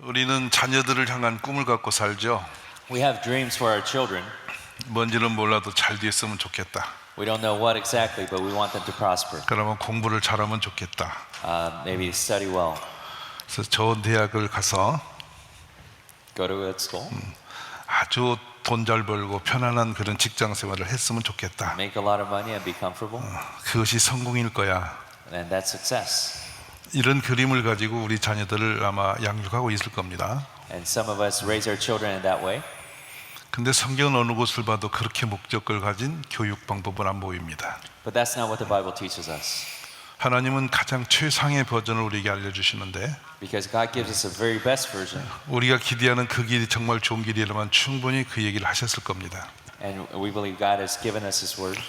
우리는 자녀들을 향한 꿈을 갖고 살죠. We have dreams for our children. 뭔지는 몰라도 잘 됐으면 좋겠다. We don't know what exactly, but we want them to prosper. 그러면 공부를 잘하면 좋겠다. Maybe study well, 그래서 좋은 대학을 가서 go to good school, 아주 돈 잘 벌고 편안한 그런 직장 생활을 했으면 좋겠다. make a lot of money and be comfortable, 그것이 성공일 거야. and that's success. 이런 그림을 가지고 우리 자녀들을 아마 양육하고 있을 겁니다. And some of us raise our children in that way. 근데 성경은 어느 곳을 봐도 그렇게 목적을 가진 교육 방법은 안 보입니다. But that's not what the Bible teaches us. 하나님은 가장 최상의 버전을 우리에게 알려주시는데 Because God gives us the very best version, 우리가 기대하는 그 길이 정말 좋은 길이라면 충분히 그 얘기를 하셨을 겁니다. and we believe God has given us His word.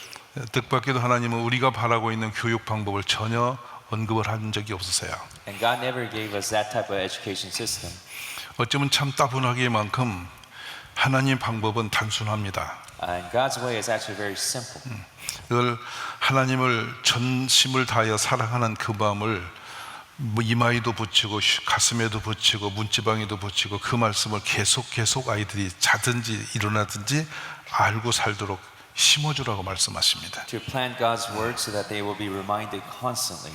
뜻밖에도 하나님은 우리가 바라고 있는 교육 방법을 전혀 언급을 한 적이 없으세요. And God never gave us that type of education system. 어쩌면 참 따분하기만큼 하나님 방법은 단순합니다. And God's way is actually very simple. 그걸 하나님을 전심을 다하여 사랑하는 그 마음을 이마에도 붙이고 가슴에도 붙이고 문지방에도 붙이고 그 말씀을 계속 아이들이 자든지 일어나든지 알고 살도록 심어주라고 말씀하십니다. To plant God's word so that they will be reminded constantly.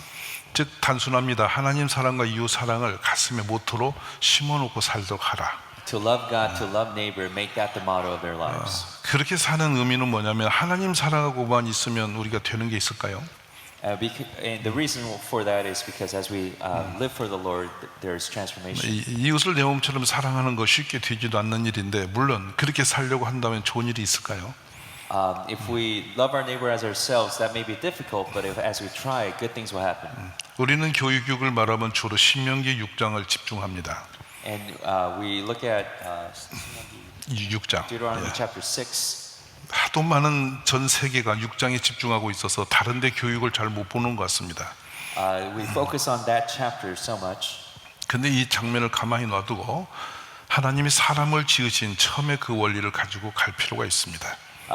즉 단순합니다. 하나님 사랑과 이웃 사랑을 가슴에 모토로 심어놓고 살도록 하라. To love God, to love neighbor, make that the motto of their lives. 그렇게 사는 의미는 뭐냐면 하나님 사랑하고만 있으면 우리가 되는 게 있을까요? And the reason for that is because as we live for the Lord, there's transformation. 이웃을 내 몸처럼 사랑하는 거 쉽게 되지도 않는 일인데 물론 그렇게 살려고 한다면 좋은 일이 있을까요? If we love our neighbor as ourselves, that may be difficult, but as we try, good things will happen. 우리는 교육을 말하면 주로 신명기 6장을 집중합니다. And we look at 6장. Deuteronomy chapter 6. 하도 많은 전 세계가 6장에 집중하고 있어서 다른 데 교육을 잘 못 보는 것 같습니다. We focus on that chapter so much. 근데 이 장면을 가만히 놔두고 하나님이 사람을 지으신 처음에 그 원리를 가지고 갈 필요가 있습니다.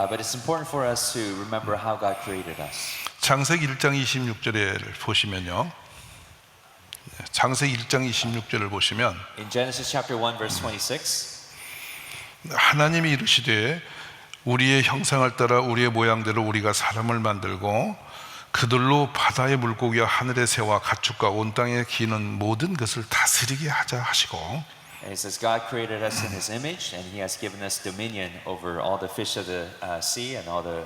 But it's important for us to remember how God created us. 창세기 1장 26절을 보시면요. 창세기 1장 26절을 보시면 In Genesis chapter 1 verse 26, 하나님이 이르시되 우리의 형상을 따라 우리의 모양대로 우리가 사람을 만들고 그들로 바다의 물고기와 하늘의 새와 가축과 온 땅에 기는 모든 것을 다스리게 하자 하시고 and it says God created us in His image, and He has given us dominion over all the fish of the sea and all the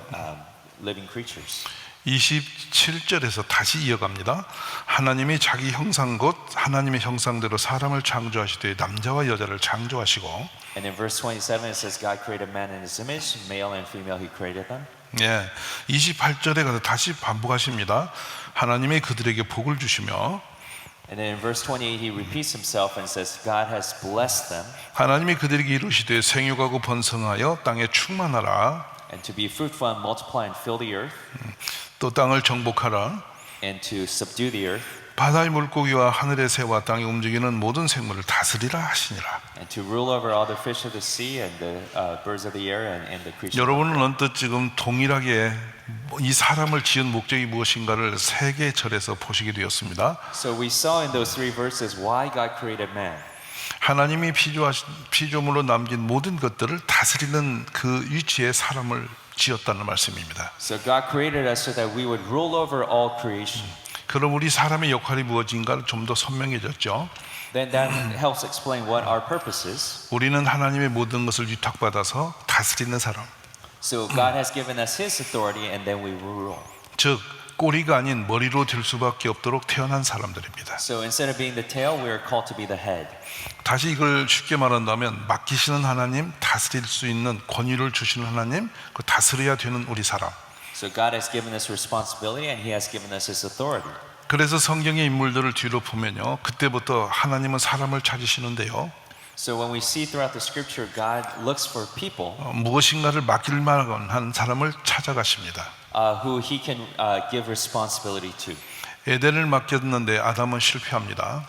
living creatures. 27절에서 다시 이어갑니다. 하나님이 자기 형상 곧 하나님의 형상대로 사람을 창조하시되 남자와 여자를 창조하시고 And in verse 27 it says God created man in His image, male and female He created them. 예, 28절에 가서 다시 반복하십니다. 하나님이 그들에게 복을 주시며 And then in verse 28 He repeats Himself and says God has blessed them 하나님이 그들에게 이르시되 생육하고 번성하여 땅에 충만하라 and to be fruitful and multiply and fill the earth 또 땅을 정복하라 and to subdue the earth 바다의 물고기와 하늘의 새와 땅에 움직이는 모든 생물을 다스리라 하시니라. and to rule over all the fish of the sea and the birds of the air and the creatures. 여러분은 언뜻 지금 동일하게 이 사람을 지은 목적이 무엇인가를 세 개의 절에서 보시게 되었습니다. So we saw in those three verses why God created man. 하나님이 피조물로 남긴 모든 것들을 다스리는 그 위치에 사람을 지었다는 말씀입니다. So God created us so that we would rule over all creation. 그럼 우리 사람의 역할이 무엇인가를 좀 더 선명해졌죠. Then that helps explain what our purpose is. 우리는 하나님의 모든 것을 위탁받아서 다스리는 사람. So God has given us His authority and then we rule. 즉 꼬리가 아닌 머리로 될 수밖에 없도록 태어난 사람들입니다. So instead of being the tail, we are called to be the head. 다시 이걸 쉽게 말한다면 맡기시는 하나님, 다스릴 수 있는 권위를 주시는 하나님, 그 다스려야 되는 우리 사람. So God has given us responsibility and He has given us His authority. 그래서 성경의 인물들을 뒤로 보면요, 그때부터 하나님은 사람을 찾으시는데요. So when we see throughout the Scripture, God looks for people 무엇인가를 맡길 만한 사람을 찾아가십니다. who He can give responsibility to. 에덴을 맡겼는데 아담은 실패합니다.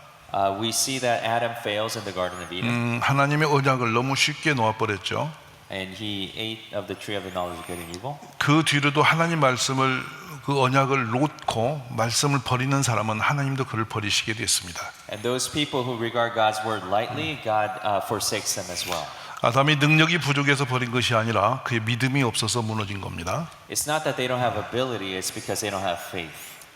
We see that Adam fails in the Garden of Eden, 하나님의 언약을 너무 쉽게 놓아버렸죠. and he ate of the tree of the knowledge of good and evil. 그 뒤로도 하나님 말씀을 그 언약을 놓고 말씀을 버리는 사람은 하나님도 그를 버리시게 됐습니다. And those people who regard God's word lightly, God forsakes them as well. 아담이 능력이 부족해서 버린 것이 아니라 그의 믿음이 없어서 무너진 겁니다. It's not that they don't have ability, it's because they don't have faith.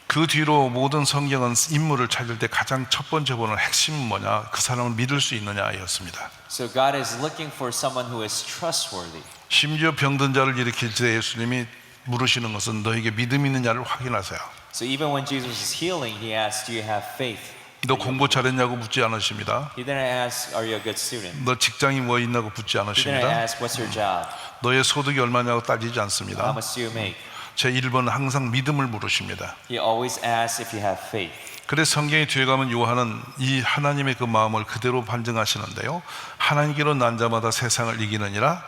그 뒤로 모든 성경은 인물을 찾을 때 가장 첫 번째 보는 핵심은 뭐냐? 그 사람을 믿을 수 있느냐였습니다. So God is looking for someone who is trustworthy. 심지어 병든 자를 일으킬 때 예수님이 물으시는 것은 너에게 믿음이 있느냐를 확인하세요. So even when Jesus is healing, he asks, do you have faith? 너 공부 잘했냐고 묻지 않으십니다. He didn't ask, are you a good student? 너 직장이 뭐 있냐고 묻지 He didn't 않으십니다. ask, what's your job? 너의 소득이 얼마냐고 따지지 How 않습니다. much do you make? 제 1번은 항상 믿음을 물으십니다. He always asks if you have faith. 그래서 성경의 뒤에 가면 요한은 이 하나님의 그 마음을 그대로 반증하시는데요. 하나님께로 난 자마다 세상을 이기느니라.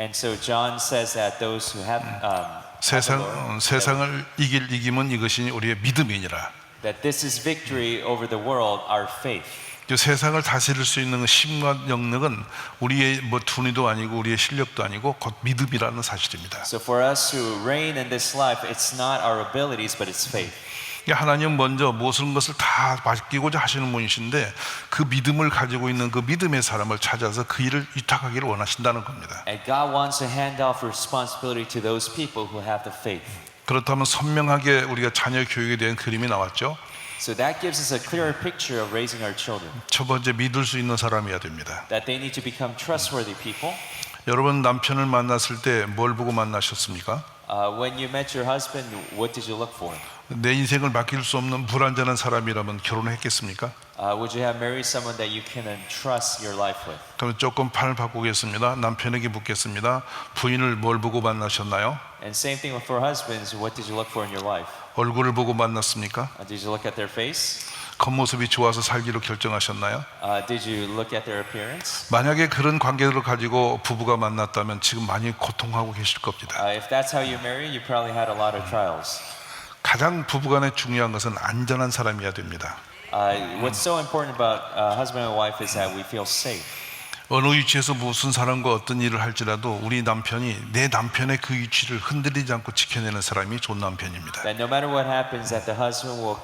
And so John says that those who have 세상을 이길 이김은 이것이 우리의 믿음이니라. that this is victory over the world, our faith. 이 세상을 다스릴 수 있는 힘과 영역은 우리의 뭐 둔의도 아니고 우리의 실력도 아니고 곧 믿음이라는 사실입니다. So for us to reign in this life, it's not our abilities, but it's faith. 하나님 먼저 모든 것을 다 맡기고자 하시는 분이신데 그 믿음을 가지고 있는 그 믿음의 사람을 찾아서 그 일을 위탁하기를 원하신다는 겁니다. And God wants to hand off responsibility to those people who have the faith. 그렇다면 선명하게 우리가 자녀 교육에 대한 그림이 나왔죠. So that gives us a clearer picture of raising our children. 첫 번째 믿을 수 있는 사람이어야 됩니다. That they need to become trustworthy people. 여러분 남편을 만났을 때 뭘 보고 만나셨습니까? When you met your husband, what did you look for? 내 인생을 맡길 수 없는 불완전한 사람이라면 결혼했겠습니까? Would you have married someone that you can entrust your life with? 그럼 조금 판을 바꾸겠습니다. 남편에게 묻겠습니다. 부인을 뭘 보고 만나셨나요? And same thing for husbands. What did you look for in your wife? 얼굴을 보고 만났습니까? Did you look at their face? 겉모습이 좋아서 살기로 결정하셨나요? Did you look at their appearance? 만약에 그런 관계를 가지고 부부가 만났다면 지금 많이 고통하고 계실 겁니다. If that's how you marry, you probably had a lot of trials. 가장 부부간에 중요한 것은 안전한 사람이어야 됩니다. What's so important about husband and wife is that we feel safe. 어느 위치에서 무슨 사람과 어떤 일을 할지라도 우리 남편이 내 남편의 그 위치를 흔들리지 않고 지켜내는 사람이 좋은 남편입니다. That no matter what happens, that the husband will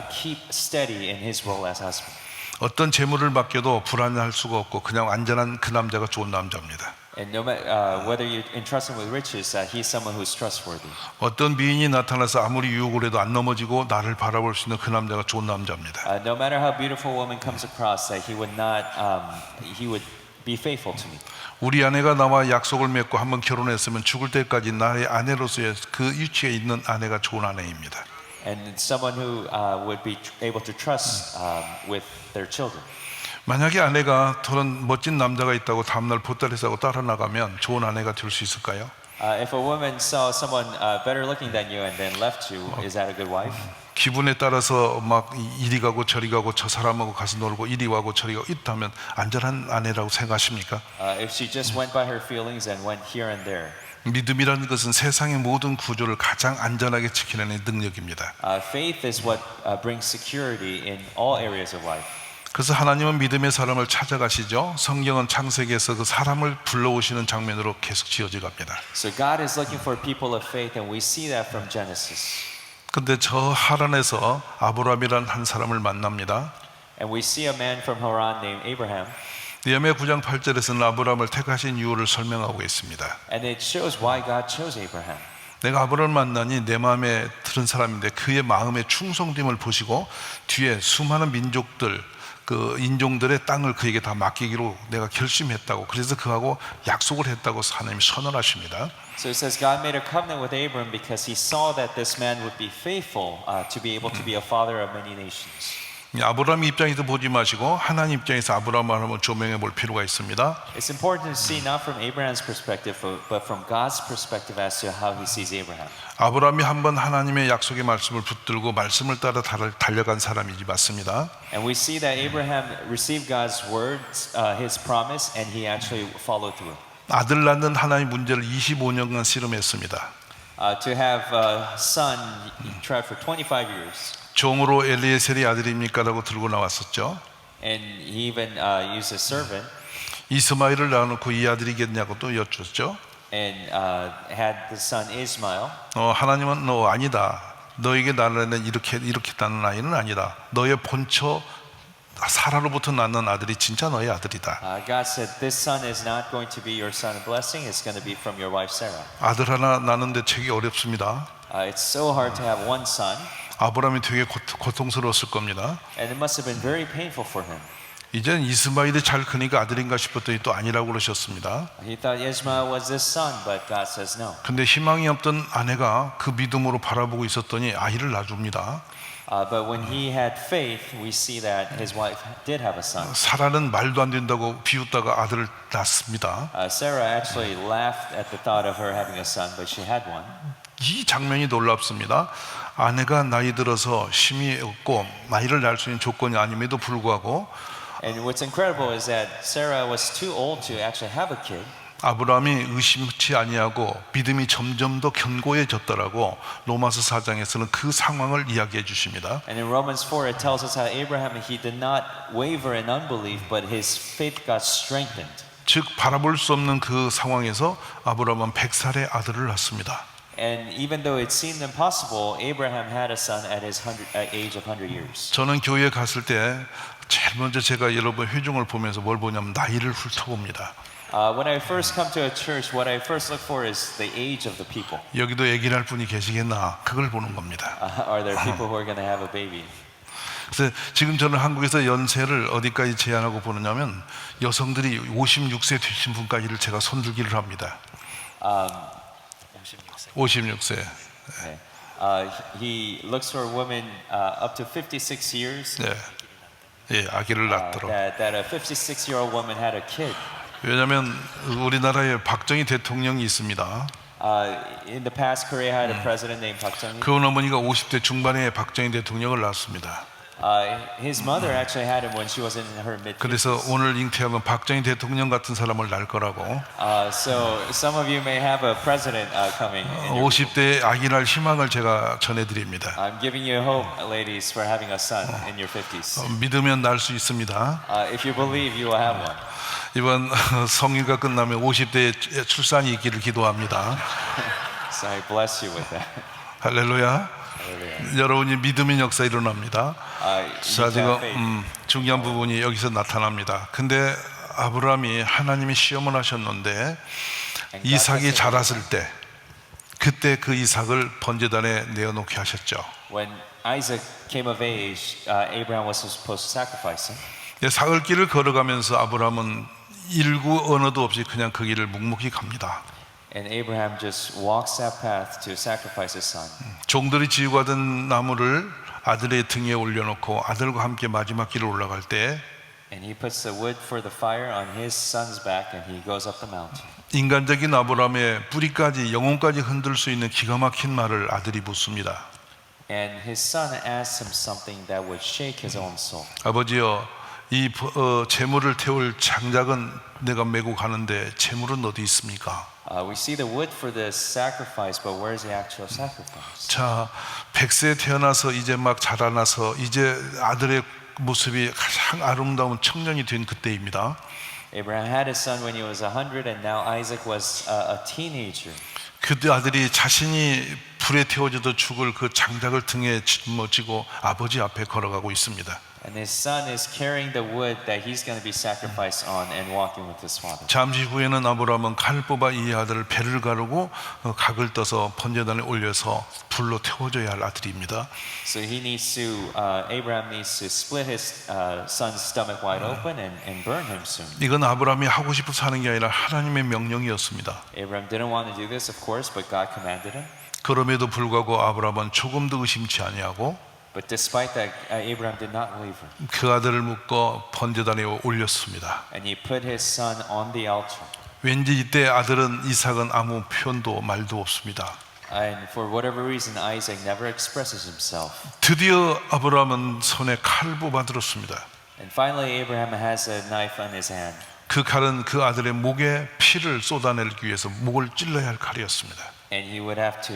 keep steady in his role as husband. 어떤 재물을 맡겨도 불안할 수가 없고 그냥 안전한 그 남자가 좋은 남자입니다. And no matter whether you entrust him with riches, he's someone who's trustworthy. 어떤 미인이 나타나서 아무리 유혹을 해도 안 넘어지고 나를 바라볼 수 있는 그 남자가 좋은 남자입니다. No matter how beautiful a woman comes across, that he would not, he would be faithful to me. 우리 아내가 나와 약속을 맺고 한번 결혼했으면 죽을 때까지 나의 아내로서의 그 위치에 있는 아내가 좋은 아내입니다. And someone who would be able to trust with their children. 만약에 아내가 저런 멋진 남자가 있다고 다음날 보따리 싸고 따라 나가면 좋은 아내가 될 수 있을까요? If a woman saw someone better looking than you and then left you, is that a good wife? 기분에 따라서 막 이리 가고 저리 가고 저 사람하고 가서 놀고 이리 가고 저리 가고 있다면 안전한 아내라고 생각하십니까? If she just went by her feelings and went here and there. 믿음이라는 것은 세상의 모든 구조를 가장 안전하게 지키는 능력입니다. Faith is what brings security in all areas of life. 그래서 하나님은 믿음의 사람을 찾아가시죠. 성경은 창세기에서 그 사람을 불러오시는 장면으로 계속 지어져 갑니다. So God is looking for people of faith, and we see that from Genesis. 근데 저 하란에서 아브라함이라는 한 사람을 만납니다. And we see a man from Haran named Abraham. 느헤미야 9장 8절에서는 아브라함을 택하신 이유를 설명하고 있습니다. And it shows why God chose Abraham. 내가 아브라함을 만나니 내 마음에 들은 사람인데 그의 마음의 충성됨을 보시고 뒤에 수많은 민족들 그 인종들의 땅을 그에게 다 맡기기로 내가 결심했다고 그래서 그하고 약속을 했다고 하나님이 선언하십니다. So it says God made a covenant with Abram because he saw that this man would be faithful to be able to be a father of many nations. 아브라함 입장에서 보지 마시고 하나님 입장에서 아브라함을 한번 조명해 볼 필요가 있습니다. It's important to see not from Abraham's perspective, but from God's perspective as to how He sees Abraham. 아브라함이 한번 하나님의 약속의 말씀을 붙들고 말씀을 따라 달려간 사람이지 맞습니다. And we see that Abraham received God's words, His promise, and he actually followed through. 아들 낳는 하나의 문제를 25년간 씨름했습니다. To have a son, he tried for 25 years. 종으로 엘리에셀이 아들입니까라고 들고 나왔었죠. And he even used a servant. 이스마엘을 낳아놓고 이 아들이겠냐고 또 여쭙죠. and had the son Ishmael. 하나님은 너 아니다. 너에게 나는 이렇게 낳는 아이는 아니다. 너의 본처 사라로부터 낳는 아들이 진짜 너의 아들이다. God said, "This son is not going to be your son of blessing. It's going to be from your wife Sarah." 아들 하나 낳는데 되게 어렵습니다. It's so hard to have one son, 아브라함이 되게 고통스러웠을 겁니다. and it must have been very painful for him. 이젠 이스마엘이 잘 크니까 아들인가 싶었더니 또 아니라고 그러셨습니다. He thought Ishmael was his son, but God says no. 근데 희망이 없던 아내가 그 믿음으로 바라보고 있었더니 아이를 낳아줍니다. But when he had faith, we see that his wife did have a son. 사라는 말도 안 된다고 비웃다가 아들을 낳습니다. Sarah actually laughed at the thought of her having a son, but she had one. 이 장면이 놀랍습니다. 아내가 나이 들어서 힘이 없고 아이를 낳을 수 있는 조건이 아님에도 불구하고 And what's incredible is that Sarah was too old to actually have a kid. 아브라함이 의심치 아니하고 믿음이 점점 더 견고해졌더라고 로마서 4장에서는 그 상황을 이야기해 주십니다. And in Romans 4 it tells us how Abraham, he did not waver in unbelief, but his faith got strengthened. 즉 바라볼 수 없는 그 상황에서 아브라함은 100살의 아들을 낳습니다. And even though it seemed impossible, Abraham had a son at his age of 100 years. 저는 교회에 갔을 때 제일 먼저 제가 여러분 회중을 보면서 뭘 보냐면 나이를 훑어봅니다. When I first come to a church, what I first look for is the age of the people. 여기도 얘기를 할 분이 계시겠나 그걸 보는 겁니다. Are there people who are going to have a baby? 그래서 지금 저는 한국에서 연세를 어디까지 제한하고 보느냐면 여성들이 56세 되신 분까지를 제가 손들기를 합니다. 56세. Okay. He looks for women up to 56 years. 네. 예, 아기를 낳도록. That a 56-year-old woman had a kid. 왜냐하면 우리나라에 박정희 대통령이 있습니다. In the past, Korea had a president named Park Chung-hee. 그 어머니가 50대 중반에 박정희 대통령을 낳았습니다. His mother actually had him when she was in her mid. 그래서 오늘 잉태하면 박정희 대통령 같은 사람을 낳을 거라고. So some of you may have a president coming. 50대 아기 낳을 희망을 제가 전해드립니다. I'm giving you hope, ladies, for having a son in your 50s. 믿으면 낳을 수 있습니다. If you believe, you will have one. 이번 성일가 끝나면 50대 출산이 있기를 기도합니다. So I bless you with that. 할렐루야. 여러분이 믿음의 역사 일어납니다. 자, 지금 중요한 부분이 여기서 나타납니다. 근데 아브라함이 하나님이 시험을 하셨는데 이삭이 자랐을 때 그때 그 이삭을 번제단에 내어놓게 하셨죠. When Isaac came of age, Abraham was supposed to sacrifice him. 사흘길을 걸어가면서 아브라함은 일구 언어도 없이 그냥 그 길을 묵묵히 갑니다. And Abraham just walks that path to sacrifice his son. 종들이 지우고 하던 나무를 아들의 등에 올려놓고 아들과 함께 마지막 길을 올라갈 때 And he puts the wood for the fire on his son's back and he goes up the mountain. 인간적인 아브라함의 뿌리까지 영혼까지 흔들 수 있는 기가 막힌 말을 아들이 묻습니다. And his son asks him something that would shake his own soul. 아버지여, 이 재물을 태울 장작은 내가 메고 가는데 재물은 어디 있습니까? We see the wood for the sacrifice, but where is the actual sacrifice? 자, 100세에 태어나서 이제 막 자라나서 이제 아들의 모습이 가장 아름다운 청년이 된 그때입니다. Abraham had his son when he was 100, and now Isaac was a teenager. 그때 아들이 자신이 불에 태워져도 죽을 그 장작을 등에 짊어지고 아버지 앞에 걸어가고 있습니다. And his son is carrying the wood that he's going to be sacrificed on and walking with his father. 잠시 후에는 아브라함은 칼을 뽑아 이 아들을 배를 가르고 각을 떠서 번제단에 올려서 불로 태워줘야 할 아들입니다. So Abraham needs to split his son's stomach wide open and burn him soon. 이건 아브라함이 하고 싶어서 하는 게 아니라 하나님의 명령이었습니다. Abraham didn't want to do this, of course, but God commanded him. 그럼에도 불구하고 아브라함은 조금도 의심치 아니하고 But despite that, Abraham did not waver. 그 아들을 묶어 번제단에 올렸습니다. And he put his son on the altar. 왠지 이때 아들은 이삭은 아무 표현도 말도 없습니다. And for whatever reason, Isaac never expresses himself. 드디어 아브라함은 손에 칼을 뽑아 들었습니다. And finally, Abraham has a knife on his hand. 그 칼은 그 아들의 목에 피를 쏟아내기 위해서 목을 찔러야 할 칼이었습니다. And he would have to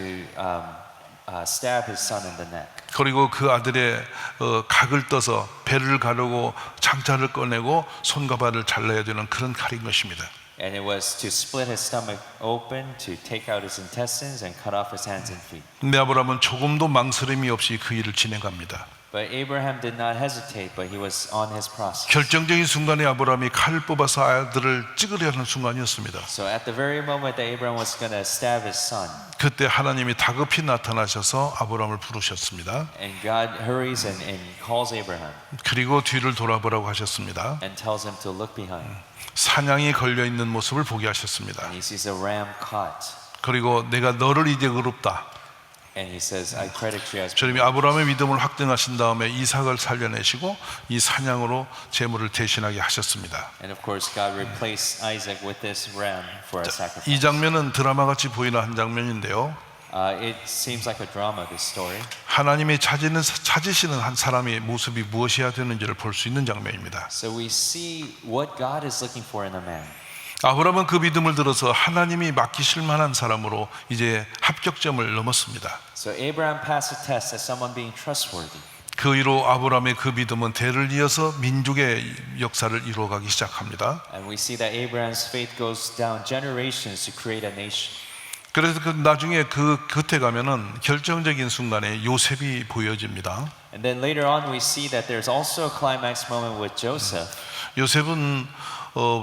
stab his son in the neck. 그리고 그 아들의 각을 떠서 배를 가르고 창자를 꺼내고 손과 발을 잘라야 되는 그런 칼인 것입니다. And it was to split his stomach open, to take out his intestines and cut off his hands and feet. 근데 아브라함은 조금도 망설임이 없이 그 일을 진행합니다. But Abraham did not hesitate, but he was on his process. 결정적인 순간에 아브라함이 칼을 뽑아서 아들을 찍으려 하는 순간이었습니다. So at the very moment that Abraham was going to stab his son, 그때 하나님이 다급히 나타나셔서 아브라함을 부르셨습니다. and God hurries and calls Abraham 그리고 뒤를 돌아보라고 하셨습니다. and tells him to look behind. 사냥이 걸려 있는 모습을 보게 하셨습니다. And he sees a ram caught. 그리고 내가 너를 이제 의롭다. And he says, I credit you as 주님이 아브라함의 믿음을 확증하신 다음에 이삭을 살려내시고 이 사냥으로 제물을 대신하게 하셨습니다. And of course, God replaced Isaac with this ram for a sacrifice. 이 장면은 드라마같이 보이는 한 장면인데요. It seems like a drama, this story. 하나님이 찾으시는 한 사람의 모습이 무엇이어야 되는지를 볼 수 있는 장면입니다. So we see what God is looking for in a man. 아브라함은 그 믿음을 들어서 하나님이 맡기실 만한 사람으로 이제 합격점을 넘었습니다. So Abraham passed the test as someone being trustworthy. 그 이로 아브라함의 그 믿음은 대를 이어서 민족의 역사를 이루어가기 시작합니다. And we see that Abraham's faith goes down generations to create a nation. 그래서 그 나중에 그 곁에 가면은 결정적인 순간에 요셉이 보여집니다. And then later on we see that there's also a climax moment with Joseph. 요셉은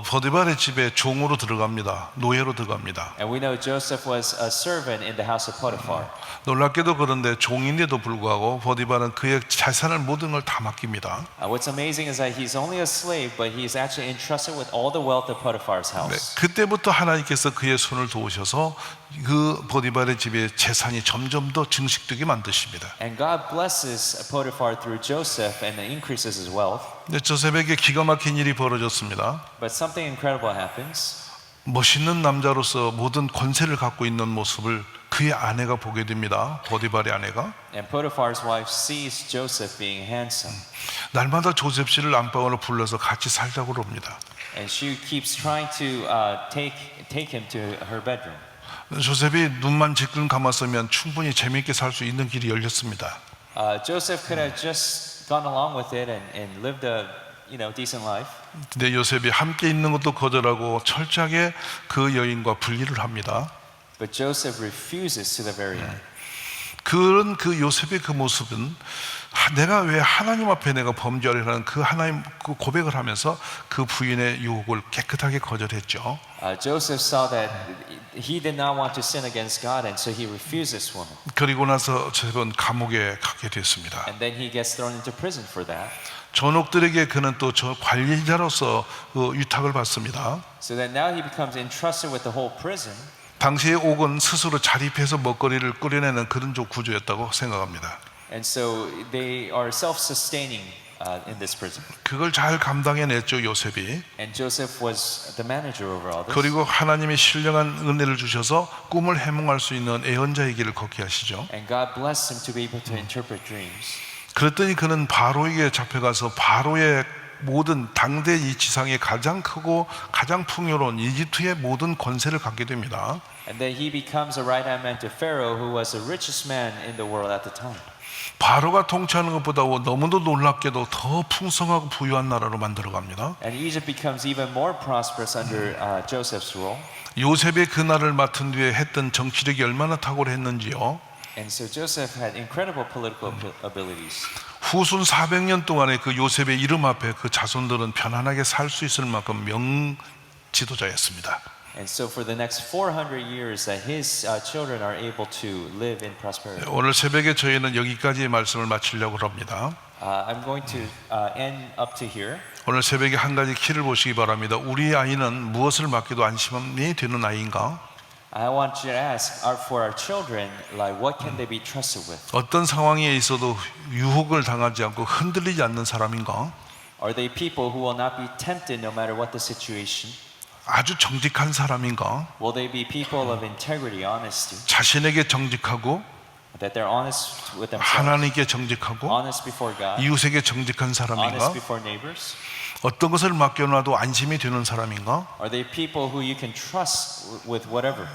보디발의 집에 종으로 들어갑니다. 노예로 들어갑니다. And we know Joseph was a servant in the house of Potiphar. 놀랍게도 그런데 종인데도 불구하고 보디발은 그의 재산을 모든 걸 다 맡깁니다. What's amazing is that he's only a slave, but he's actually entrusted with all the wealth of Potiphar's 네, house. 그때부터 하나님께서 그의 손을 도우셔서 그 보디발의 집의 재산이 점점 더 증식되게 만드십니다. And God blesses Potiphar through Joseph and increases his wealth. 근데 조셉에게 기가 막힌 일이 벌어졌습니다. But something incredible happens. 멋있는 남자로서 모든 권세를 갖고 있는 모습을 그의 아내가 보게 됩니다. 보디발의 아내가. And Potiphar's wife sees Joseph being handsome. 날마다 조셉 씨를 안방으로 불러서 같이 살자고 그럽니다. And she keeps trying to take him to her bedroom. 조셉이 눈만 지끈 감았으면 충분히 재미있게 살 수 있는 길이 열렸습니다. Joseph could have just gone along with it and lived a decent life. 근데 요셉이 함께 있는 것도 거절하고 철저하게 그 여인과 분리를 합니다. But Joseph refuses to the very end. 그런 그 요셉의 그 모습은 내가 왜 하나님 앞에 내가 범죄하려는 그 하나님 그 고백을 하면서 그 부인의 유혹을 깨끗하게 거절했죠. Joseph saw that he did not want to sin against God, and so he refused this woman. 그리고 나서 저번 감옥에 가게 됐습니다. And then he gets thrown into prison for that. 전옥들에게 그는 또 저 관리자로서 위탁을 받습니다. So that now he becomes entrusted with the whole prison. 당시의 옥은 스스로 자립해서 먹거리를 끓여내는 그런 구조였다고 생각합니다. And so they are self-sustaining in this prison. 그걸 잘 감당해냈죠, 요셉이. And Joseph was the manager over all this. 그리고 하나님이 신령한 은혜를 주셔서 꿈을 해몽할 수 있는 애언자의 길을 걷게 하시죠. And God blessed him to be able to interpret dreams. 그랬더니 그는 바로에게 잡혀가서 바로의 모든 당대 이 지상에 가장 크고 가장 풍요로운 이집트의 모든 권세를 갖게 됩니다. And then he becomes a right-hand man to Pharaoh, who was the richest man in the world at the time. 바로가 통치하는 것보다 너무도 놀랍게도 더 풍성하고 부유한 나라로 만들어갑니다. And Egypt becomes even more prosperous under Joseph's rule. 요셉의 그 나라를 맡은 뒤에 했던 정치력이 얼마나 탁월했는지요. And so Joseph had incredible political abilities. 후순 400년 동안에 그 요셉의 이름 앞에 그 자손들은 편안하게 살 수 있을 만큼 명지도자였습니다. And so for the next 400 years that his children are able to live in prosperity. 오늘 새벽에 저희는 여기까지의 말씀을 마치려고 합니다. I'm going to end up to here. 오늘 새벽에 한 가지 키를 보시기 바랍니다. 우리 아이는 무엇을 맡기도 안심이 되는 아이인가? I want you to ask for our children, like, what can they be trusted with? 어떤 상황에 있어도 유혹을 당하지 않고 흔들리지 않는 사람인가? Are they people who will not be tempted no matter what the situation? 아주 정직한 사람인가? Will they be people of integrity, honesty? 자신에게 정직하고 That they're honest with themselves, 하나님께 정직하고 honest before God, 이웃에게 정직한 사람인가? honest before neighbors? 어떤 것을 맡겨놔도 안심이 되는 사람인가? Are they people who you can trust with whatever?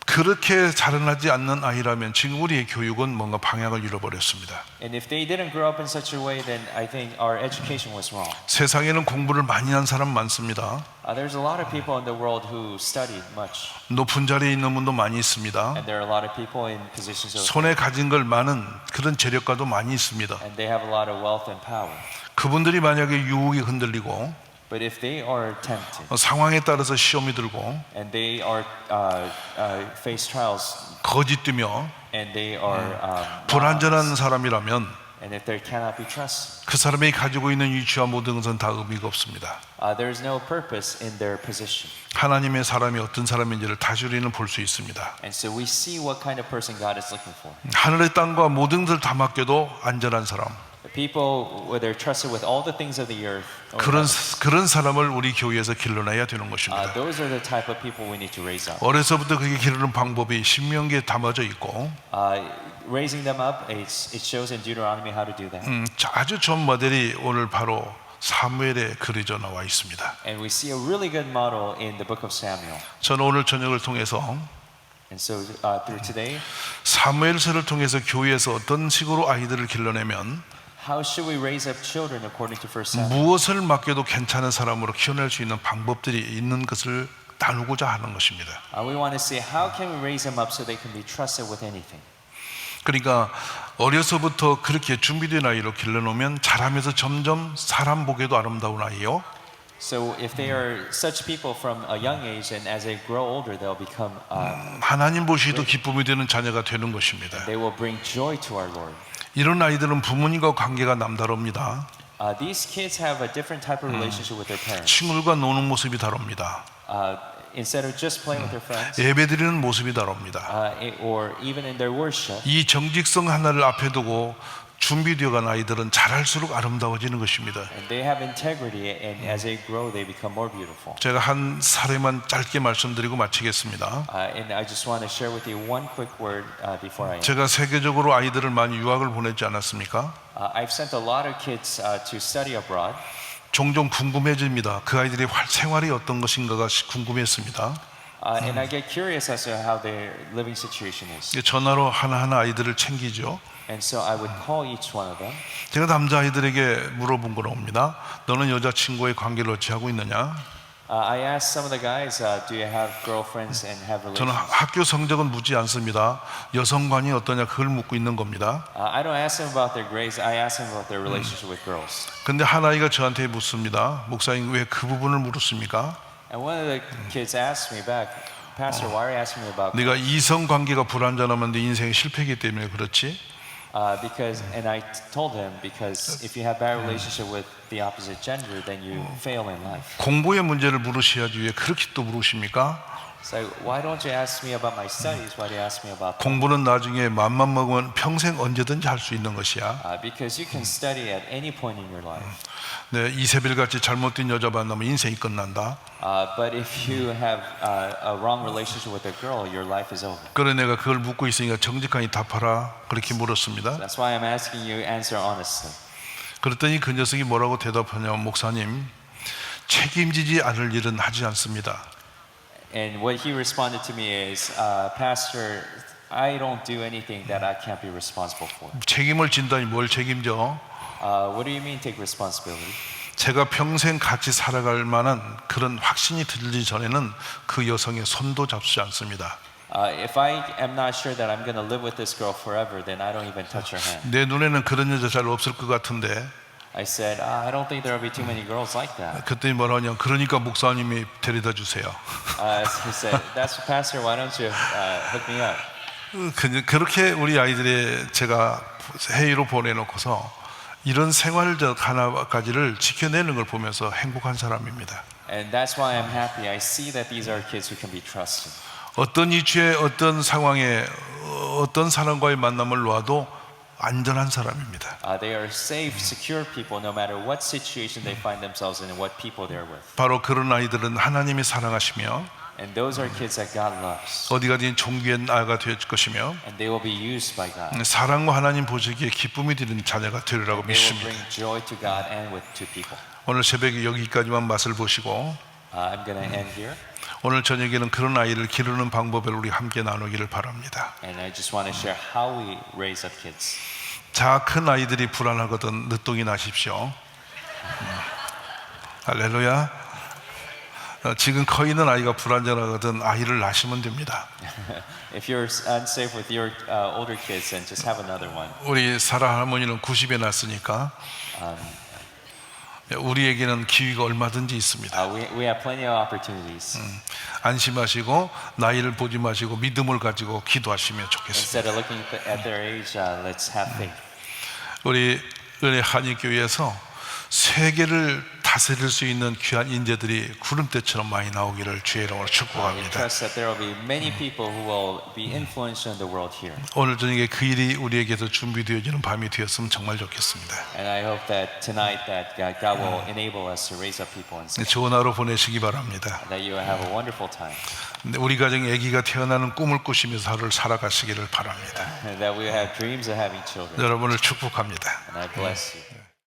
그렇게 자라나지 않는 아이라면 지금 우리의 교육은 뭔가 방향을 잃어버렸습니다. And if they didn't grow up in such a way, then I think our education was wrong. 세상에는 공부를 많이 한 사람 많습니다. There's a lot of people in the world who studied much, 높은 자리에 있는 분도 많이 있습니다. and there are a lot of people in positions of, 손에 가진 걸 많은 그런 재력가도 많이 있습니다. and they have a lot of wealth and power. 그분들이 만약에 유혹에 흔들리고 But if they are tempted 상황에 따라서 시험이 들고 and they are face trials 거짓되며 and they are 불완전한 사람이라면 and if they cannot be trusted, 그 사람이 가지고 있는 위치와 모든 것은 다 의미가 없습니다. there is no purpose in their position. 하나님의 사람이 어떤 사람인지를 다시 우리는 볼 수 있습니다. And so we see what kind of person God is looking for. 하늘의 땅과 모든 것을 다 맡겨도 안전한 사람, The people where they're trusted with all the things of the earth. 그런 사람을 우리 교회에서 길러내야 되는 것입니다. Those are the type of people we need to raise up. 어려서부터 그게 기르는 방법이 신명기에 담아져 있고 Raising them up, it shows in Deuteronomy how to do that. 아주 좋은 모델이 오늘 바로 사무엘에 그려져 나와 있습니다. And we see a really good model in the book of Samuel. 저는 오늘 저녁을 통해서 And so through today, 사무엘서를 통해서 교회에서 어떤 식으로 아이들을 길러내면 how should we raise up children according to 1 Samuel? 무엇을 맡겨도 괜찮은 사람으로 키워낼 수 있는 방법들이 있는 것을 나누고자 하는 것입니다. We want to say how can we raise them up so they can be trusted with anything. 그러니까 어려서부터 그렇게 준비된 아이로 길러놓으면 자라면서 점점 사람 보기에도 아름다운 아이요. So if they are such people from a young age, and as they grow older, they'll become 하나님 보시기도 기쁨이 되는 자녀가 되는 것입니다. they will bring joy to our Lord. 이런 아이들은 부모님과 관계가 남다릅니다. These kids have a different type of relationship with their parents. 친구들과 노는 모습이 다릅니다. Instead of just playing with their friends, 예배드리는 모습이 다릅니다. or even in their worship, 이 정직성 하나를 앞에 두고 준비되어간 아이들은 자랄수록 아름다워지는 것입니다. and they have integrity, and as they grow, they become more beautiful. 제가 한 사례만 짧게 말씀드리고 마치겠습니다. And I just want to share with you one quick word before I end. 제가 세계적으로 아이들을 많이 유학을 보내지 않았습니까? I've sent a lot of kids to study abroad. 종종 궁금해집니다. 그 아이들의 생활이 어떤 것인가가 궁금했습니다. And I get curious as to how their living situation is. 전화로 하나하나 아이들을 챙기죠. And so I would call each one of them. 제가 남자 아이들에게 물어본 거랍니다. 너는 여자친구의 관계를 어찌하고 있느냐? I asked some of the guys, do you have girlfriends and have 저는 relations? 학교 성적은 묻지 않습니다. 여성관이 어떠냐 그걸 묻고 있는 겁니다. I don't ask them about their grades. I ask them about their relationship with girls. 근데 한 아이가 저한테 묻습니다. 목사님 왜 그 부분을 물었습니까? And one of the kids asked me back, Pastor, why are you asking me about 네가 이성 관계가 불완전하면 네 인생이 실패이기 때문에 그렇지. because, and I told him, because if you have bad relationship with the opposite gender, then you fail in life. 공부의 문제를 물으셔야지 왜 그렇게 또 물으십니까? So why don't you ask me about my studies? Why do you ask me about that? 공부는 나중에 맘만 먹으면 평생 언제든지 할 수 있는 것이야. Because you can study at any point in your life. 네, 이세벨 같이 잘못된 여자 만나면 인생이 끝난다. But if you have a wrong relationship with a girl, your life is over. 그래 내가 그걸 묻고 있으니까 정직하게 답하라 그렇게 물었습니다. That's why I'm asking you answer honestly. 그랬더니 그 녀석이 뭐라고 대답하냐면 목사님 책임지지 않을 일은 하지 않습니다. And what he responded to me is, Pastor, I don't do anything that I can't be responsible for. 책임을 진다니 뭘 책임져? What do you mean take responsibility? 제가 평생 같이 살아갈 만한 그런 확신이 들기 전에는 그 여성의 손도 잡지 않습니다. If I am not sure that I'm going to live with this girl forever, then I don't even touch her hand. 내 눈에는 그런 여자 잘 없을 것 같은데 I said, I don't think there will be too many girls like that. 그랬더니 뭐라냐 그러니까 목사님이 데려다 주세요. He said, that's Pastor, why don't you hook me up? 그렇게 우리 아이들의 제가 회의로 보내놓고서 이런 생활적 하나까지를 지켜내는 걸 보면서 행복한 사람입니다. And that's why I'm happy. I see that these are kids who can be trusted. 어떤 이치에 어떤 상황에 어떤 사람과의 만남을 놔도 안전한 사람입니다. They are safe, secure people no matter what situation they find themselves in and what people they're with. 바로 그런 아이들은 하나님이 사랑하시며 And those are kids that God loves. 어디 가든 종기의 아가 될 것이며 And they will be used by God. 사랑과 하나님 보시기에 기쁨이 되는 자녀가 되리라고 They will 믿습니다. bring joy to God and to people. 오늘 새벽에 여기까지만 맛을 보시고 I'm going to end here. 오늘 저녁에는 그런 아이를 기르는 방법을 우리 함께 나누기를 바랍니다. And I just want to share how we raise up kids. 자, 큰 아이들이 불안하거든 늦둥이 나십시오. 할렐루야. 지금 커 있는 아이가 불안정하거든 아이를 낳으시면 됩니다. If you're unsafe with your older kids, then just have another one. 우리 사라 할머니는 90에 낳았으니까 우리에게는 기회가 얼마든지 있습니다. We have plenty of opportunities. 안심하시고 나이를 보지 마시고 믿음을 가지고 기도하시면 좋겠습니다. Instead of looking at their age, let's have faith. 우리 은혜 한인교회에서 세계를 다스릴 수 있는 귀한 인재들이 구름대처럼 많이 나오기를 주의 이름으로 We 축복합니다. trust that there will be many people who will be influential in the world here. 오늘 저녁에 그 일이 우리에게서 준비되어지는 밤이 되었으면 정말 좋겠습니다. And I hope that tonight that God will enable us to raise up people and 좋은 하루 보내시기 바랍니다. that you will have a wonderful time. 우리 가정에 아기가 태어나는 꿈을 꾸시면서 하루를 살아가시기를 바랍니다. And that we will have dreams of having children. 여러분을 축복합니다. And I bless you.